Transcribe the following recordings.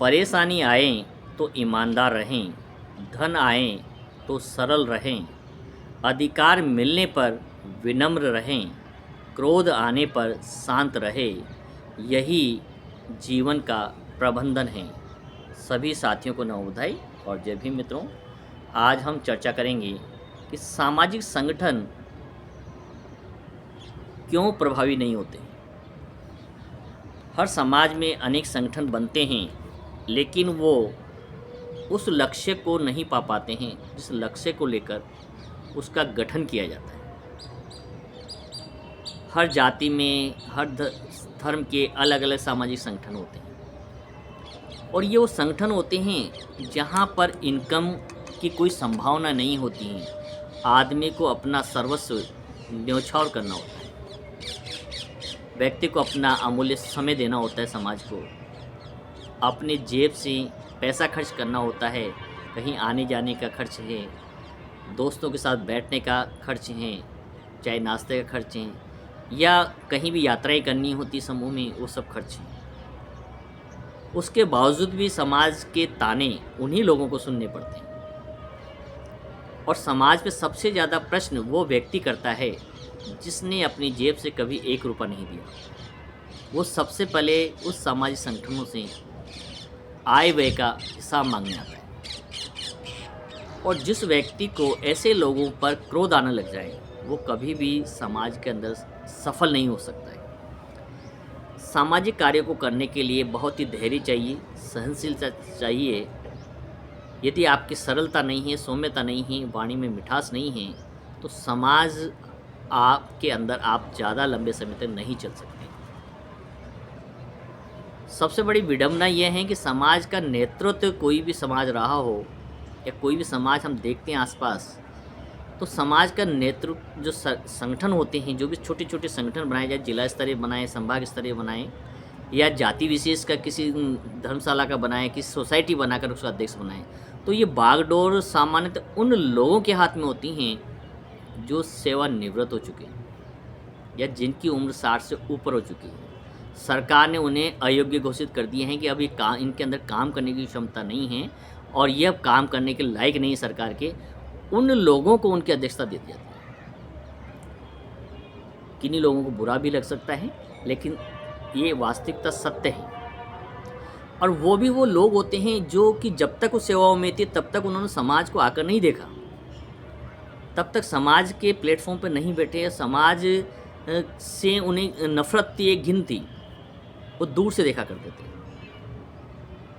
परेशानी आए तो ईमानदार रहें, धन आए तो सरल रहें, अधिकार मिलने पर विनम्र रहें, क्रोध आने पर शांत रहे, यही जीवन का प्रबंधन है। सभी साथियों को नवोदय और जय भीम मित्रों। आज हम चर्चा करेंगे कि सामाजिक संगठन क्यों प्रभावी नहीं होते। हर समाज में अनेक संगठन बनते हैं, लेकिन वो उस लक्ष्य को नहीं पा पाते हैं जिस लक्ष्य को लेकर उसका गठन किया जाता है। हर जाति में, हर धर्म के अलग अलग सामाजिक संगठन होते हैं, और ये वो संगठन होते हैं जहाँ पर इनकम की कोई संभावना नहीं होती है। आदमी को अपना सर्वस्व न्यौछावर करना होता है, व्यक्ति को अपना अमूल्य समय देना होता है, समाज को अपने जेब से पैसा खर्च करना होता है। कहीं आने जाने का खर्च है, दोस्तों के साथ बैठने का खर्च है, चाहे नाश्ते का खर्च है, या कहीं भी यात्राएं करनी होती समूह में, वो सब खर्च हैं। उसके बावजूद भी समाज के ताने उन्हीं लोगों को सुनने पड़ते हैं, और समाज पे सबसे ज़्यादा प्रश्न वो व्यक्ति करता है जिसने अपनी जेब से कभी 1 रुपया नहीं दिया। वो सबसे पहले उस सामाजिक संगठनों से आय व्यय का हिसाब मांगने आता है, और जिस व्यक्ति को ऐसे लोगों पर क्रोध आने लग जाए वो कभी भी समाज के अंदर सफल नहीं हो सकता है। सामाजिक कार्य को करने के लिए बहुत ही धैर्य चाहिए, सहनशीलता चाहिए। यदि आपकी सरलता नहीं है, सौम्यता नहीं है, वाणी में मिठास नहीं है, तो समाज आपके अंदर आप ज़्यादा लंबे समय तक नहीं चल सकते। सबसे बड़ी विडंबना यह है कि समाज का नेतृत्व, कोई भी समाज रहा हो या कोई भी समाज हम देखते हैं आसपास, तो समाज का नेतृत्व जो संगठन होते हैं, जो भी छोटे छोटे संगठन बनाए जाए, जिला स्तरीय बनाए, संभाग स्तरीय बनाए, या जाति विशेष का किसी धर्मशाला का बनाए, किसी सोसाइटी बनाकर उसका अध्यक्ष बनाए, तो ये बागडोर सामान्यतः उन लोगों के हाथ में होती हैं जो सेवानिवृत्त हो चुके हैं या जिनकी उम्र 60 से ऊपर हो चुकी है। सरकार ने उन्हें अयोग्य घोषित कर दिए हैं कि अभी इनके अंदर काम करने की क्षमता नहीं है और ये अब काम करने के लायक नहीं है। सरकार के उन लोगों को उनकी अध्यक्षता दे दी जाती है। किन्हीं लोगों को बुरा भी लग सकता है, लेकिन ये वास्तविकता सत्य है। और वो भी वो लोग होते हैं जो कि जब तक उस सेवाओं में थे तब तक उन्होंने समाज को आकर नहीं देखा, तब तक समाज के प्लेटफॉर्म पर नहीं बैठे, समाज से उन्हें नफरत थी, एक घिन थी, वो दूर से देखा करते थे।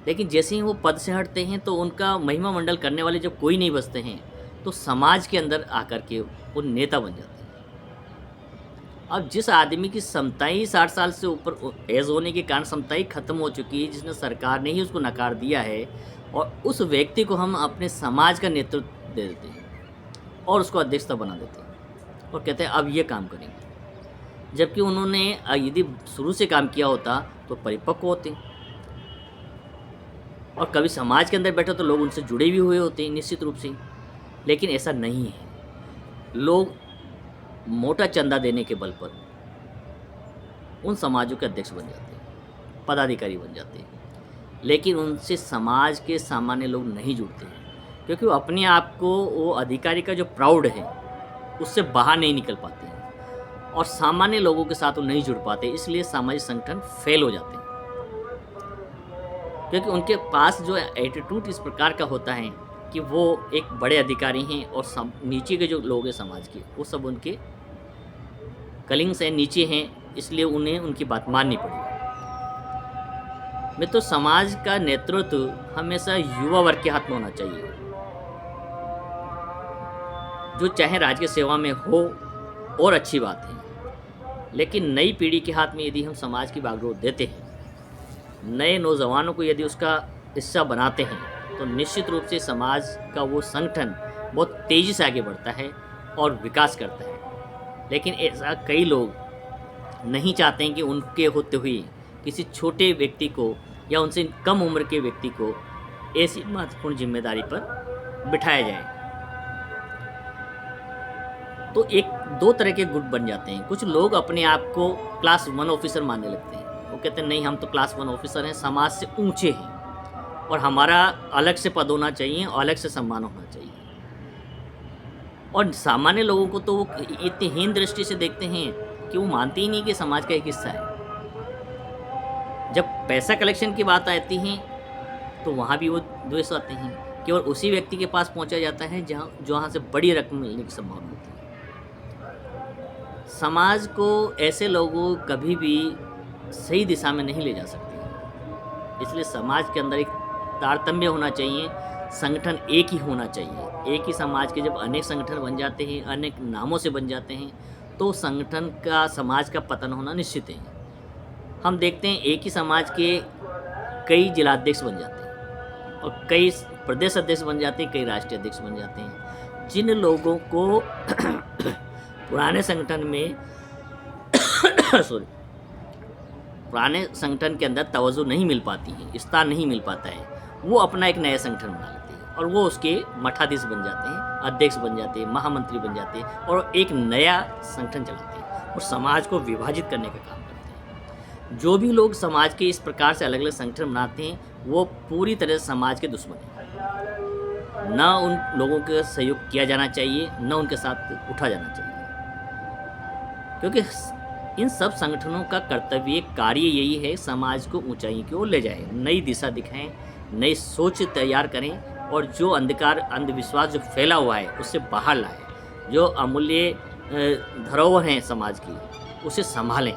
लेकिन जैसे ही वो पद से हटते हैं तो उनका महिमा मंडल करने वाले जब कोई नहीं बचते हैं तो समाज के अंदर आकर के वो नेता बन जाते हैं। अब जिस आदमी की क्षमता ही 60 साल से ऊपर एज होने के कारण क्षमता ही खत्म हो चुकी है, जिसने सरकार ने ही उसको नकार दिया है, और उस व्यक्ति को हम अपने समाज का नेतृत्व दे देते हैं और उसको अध्यक्षता बना देते हैं और कहते हैं अब ये काम करेंगे, जबकि उन्होंने यदि शुरू से काम किया होता तो परिपक्व होते, और कभी समाज के अंदर बैठे तो लोग उनसे जुड़े भी हुए होते हैं निश्चित रूप से। लेकिन ऐसा नहीं है। लोग मोटा चंदा देने के बल पर उन समाजों के अध्यक्ष बन जाते हैं, पदाधिकारी बन जाते हैं, लेकिन उनसे समाज के सामान्य लोग नहीं जुड़ते हैं, क्योंकि वो अपने आप को, वो अधिकारी का जो प्राउड है उससे बाहर नहीं निकल पाते हैं और सामान्य लोगों के साथ वो नहीं जुड़ पाते। इसलिए सामाजिक संगठन फेल हो जाते हैं, क्योंकि उनके पास जो एटीट्यूड इस प्रकार का होता है कि वो एक बड़े अधिकारी हैं और नीचे के जो लोग हैं समाज के, वो सब उनके कलिंग से नीचे हैं, इसलिए उन्हें उनकी बात माननी पड़ेगी। मैं तो समाज का नेतृत्व हमेशा युवा वर्ग के हाथ में होना चाहिए, जो चाहे राज्य की सेवा में हो और अच्छी बात है, लेकिन नई पीढ़ी के हाथ में यदि हम समाज की बागडोर देते हैं, नए नौजवानों को यदि उसका हिस्सा बनाते हैं, तो निश्चित रूप से समाज का वो संगठन बहुत तेज़ी से आगे बढ़ता है और विकास करता है। लेकिन ऐसा कई लोग नहीं चाहते हैं कि उनके होते हुए किसी छोटे व्यक्ति को या उनसे कम उम्र के व्यक्ति को ऐसी महत्वपूर्ण जिम्मेदारी पर बिठाया जाए। तो एक दो तरह के गुट बन जाते हैं। कुछ लोग अपने आप को क्लास 1 ऑफिसर मानने लगते हैं। वो कहते हैं नहीं, हम तो क्लास 1 ऑफिसर हैं, समाज से ऊंचे हैं, और हमारा अलग से पद होना चाहिए और अलग से सम्मान होना चाहिए। और सामान्य लोगों को तो वो इतनी हीन दृष्टि से देखते हैं कि वो मानते ही नहीं कि समाज का एक हिस्सा है। जब पैसा कलेक्शन की बात आती है तो वहाँ भी वो द्वेष आते हैं। केवल उसी व्यक्ति के पास पहुँचा जाता है जहाँ से बड़ी रकम मिलने की संभावना होती है। समाज को ऐसे लोगों कभी भी सही दिशा में नहीं ले जा सकते हैं। इसलिए समाज के अंदर एक तारतम्य होना चाहिए, संगठन एक ही होना चाहिए। एक ही समाज के जब अनेक संगठन बन जाते हैं, अनेक नामों से बन जाते हैं, तो संगठन का, समाज का पतन होना निश्चित है। हम देखते हैं एक ही समाज के कई जिलाध्यक्ष बन जाते हैं और कई प्रदेश अध्यक्ष बन जाते हैं, कई राष्ट्रीय अध्यक्ष बन जाते हैं। जिन लोगों को पुराने संगठन में पुराने संगठन के अंदर तवज्जो नहीं मिल पाती है, स्थान नहीं मिल पाता है, वो अपना एक नया संगठन बना लेते हैं और वो उसके मठाधीश बन जाते हैं, अध्यक्ष बन जाते हैं, महामंत्री बन जाते हैं और एक नया संगठन चलाते हैं और समाज को विभाजित करने का काम करते हैं। जो भी लोग समाज के इस प्रकार से अलग अलग संगठन बनाते हैं वो पूरी तरह से समाज के दुश्मन हैं। न उन लोगों का सहयोग किया जाना चाहिए, न उनके साथ उठा जाना चाहिए, क्योंकि इन सब संगठनों का कर्तव्य कार्य यही है, समाज को ऊंचाई की ओर ले जाए, नई दिशा दिखाएं, नई सोच तैयार करें और जो अंधकार, अंधविश्वास जो फैला हुआ है उससे बाहर लाएं। जो अमूल्य धरोहर हैं समाज की उसे संभालें।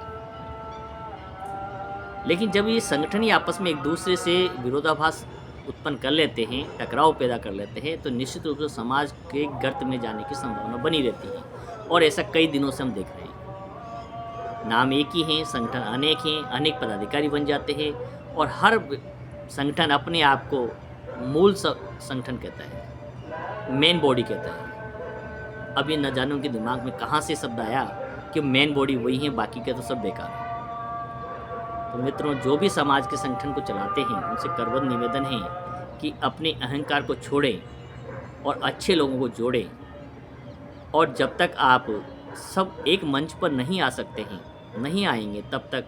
लेकिन जब ये संगठन ही आपस में एक दूसरे से विरोधाभास उत्पन्न कर लेते हैं, टकराव पैदा कर लेते हैं, तो निश्चित रूप से समाज के गर्त में जाने की संभावना बनी रहती है और ऐसा कई दिनों से हम देख रहे हैं। नाम एक ही हैं, संगठन अनेक हैं, अनेक पदाधिकारी बन जाते हैं और हर संगठन अपने आप को मूल संगठन कहता है, मेन बॉडी कहता है। अब ये न जाने उनके दिमाग में कहाँ से शब्द आया कि मेन बॉडी वही है, बाकी के तो सब बेकार है। तो मित्रों, जो भी समाज के संगठन को चलाते हैं उनसे करबद्ध निवेदन है कि अपने अहंकार को छोड़ें और अच्छे लोगों को जोड़ें। और जब तक आप सब एक मंच पर नहीं आ सकते हैं, नहीं आएंगे, तब तक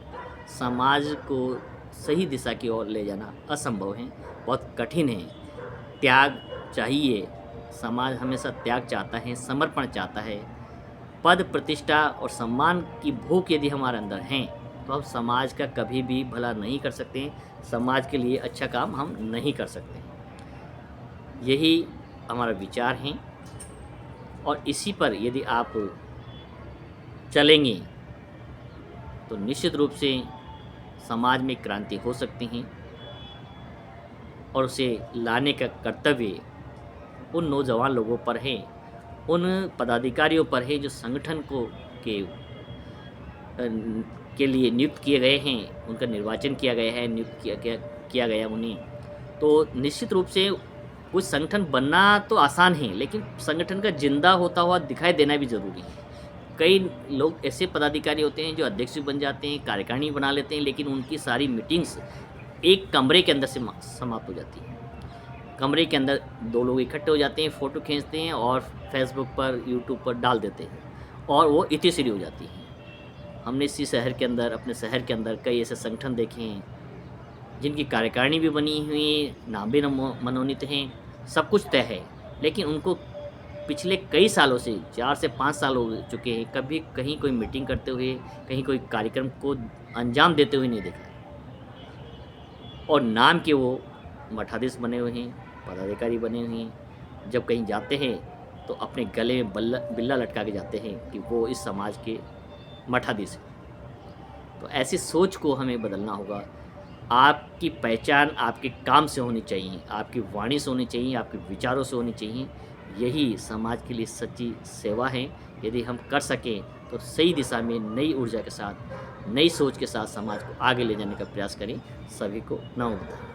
समाज को सही दिशा की ओर ले जाना असंभव है, बहुत कठिन है। त्याग चाहिए, समाज हमेशा त्याग चाहता है, समर्पण चाहता है। पद, प्रतिष्ठा और सम्मान की भूख यदि हमारे अंदर हैं तो हम समाज का कभी भी भला नहीं कर सकते, समाज के लिए अच्छा काम हम नहीं कर सकते। यही हमारा विचार है और इसी पर यदि आप चलेंगे तो निश्चित रूप से समाज में क्रांति हो सकती है और उसे लाने का कर्तव्य उन नौजवान लोगों पर है, उन पदाधिकारियों पर है जो संगठन को के लिए नियुक्त किए गए हैं, उनका निर्वाचन किया गया है, नियुक्त किया गया उन्हें। तो निश्चित रूप से कुछ संगठन बनना तो आसान है, लेकिन संगठन का जिंदा होता हुआ दिखाई देना भी ज़रूरी है। कई लोग ऐसे पदाधिकारी होते हैं जो अध्यक्ष भी बन जाते हैं, कार्यकारिणी बना लेते हैं, लेकिन उनकी सारी मीटिंग्स एक कमरे के अंदर से समाप्त हो जाती है। कमरे के अंदर दो लोग इकट्ठे हो जाते हैं, फ़ोटो खींचते हैं और फेसबुक पर, यूट्यूब पर डाल देते हैं और वो इतिश्री हो जाती है। हमने इसी शहर के अंदर, अपने शहर के अंदर कई ऐसे संगठन देखे हैं जिनकी कार्यकारिणी भी बनी हुई, नाम भी मनोनीत हैं, सब कुछ तय है, लेकिन उनको पिछले कई सालों से 4 से 5 साल हो चुके हैं, कभी कहीं कोई मीटिंग करते हुए, कहीं कोई कार्यक्रम को अंजाम देते हुए नहीं देखा। और नाम के वो मठाधीश बने हुए हैं, पदाधिकारी बने हुए हैं। जब कहीं जाते हैं तो अपने गले में बिल्ला लटका के जाते हैं कि वो इस समाज के मठाधीश हैं। तो ऐसी सोच को हमें बदलना होगा। आपकी पहचान आपके काम से होनी चाहिए, आपकी वाणी से होनी चाहिए, आपके विचारों से होनी चाहिए। यही समाज के लिए सच्ची सेवा है। यदि हम कर सकें तो सही दिशा में नई ऊर्जा के साथ, नई सोच के साथ समाज को आगे ले जाने का प्रयास करें। सभी को नमो बुद्धाय।